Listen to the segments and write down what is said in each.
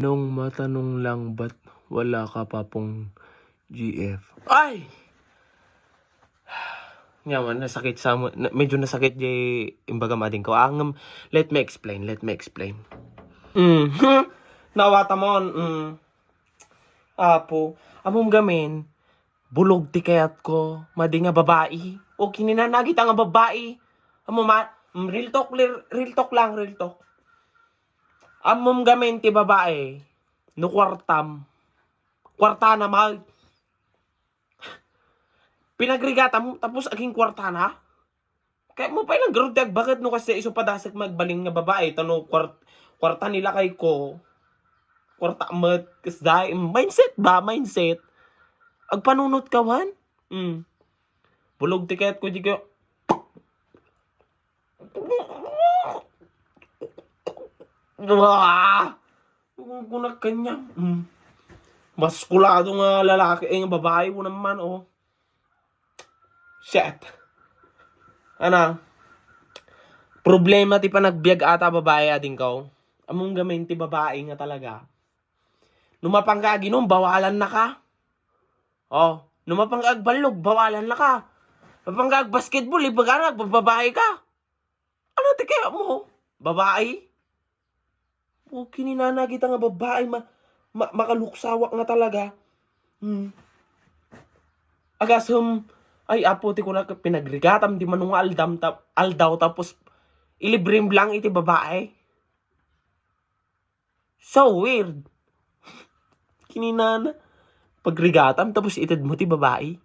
Nung matanong lang ba't wala ka pa pong GF? Ay! Yaman, nasakit sa mo. Medyo nasakit imbaga mading ko. Let me explain. Nawata mo. Apo, among gamin, bulog ti kayat ko, madi nga babae. O kininanagit nga babae. Amo real talk lang. Among gamin ti babae, no kwarta na mag. Pinagrigata mo, tapos aging kwarta na? Kaya mo pa ilang garod bakit no kasi iso padasag magbaling nga babae, tano kwarta nila kay ko. Kwarta mat, kasday, mindset. Agpanunot ka wan? Bulog tiket ko, di ko. Kunak kanya. Maskulado nga lalaki, nga babae ko naman, oh. Shit. Ano? Problema ti pa nagbiag ata babae ading ko. Among gamin ti babae nga talaga. Numapang ka ginom, bawalan na ka. Oh, numapang ka agbalog, bawalan na ka. Numapang ka basketball, ibaga babae ka. Ano ti kaya mo? Babae? O kininanagita nga babae, makaluksawak nga talaga. Agasum, ay apo ti ko na pinagrigatam, di manunga aldaw, tapos ilibrim lang iti babae. So weird. Kininana, pagrigatam, tapos itad mo ti babae.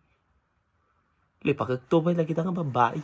Lipagagtubay na kita nga babae.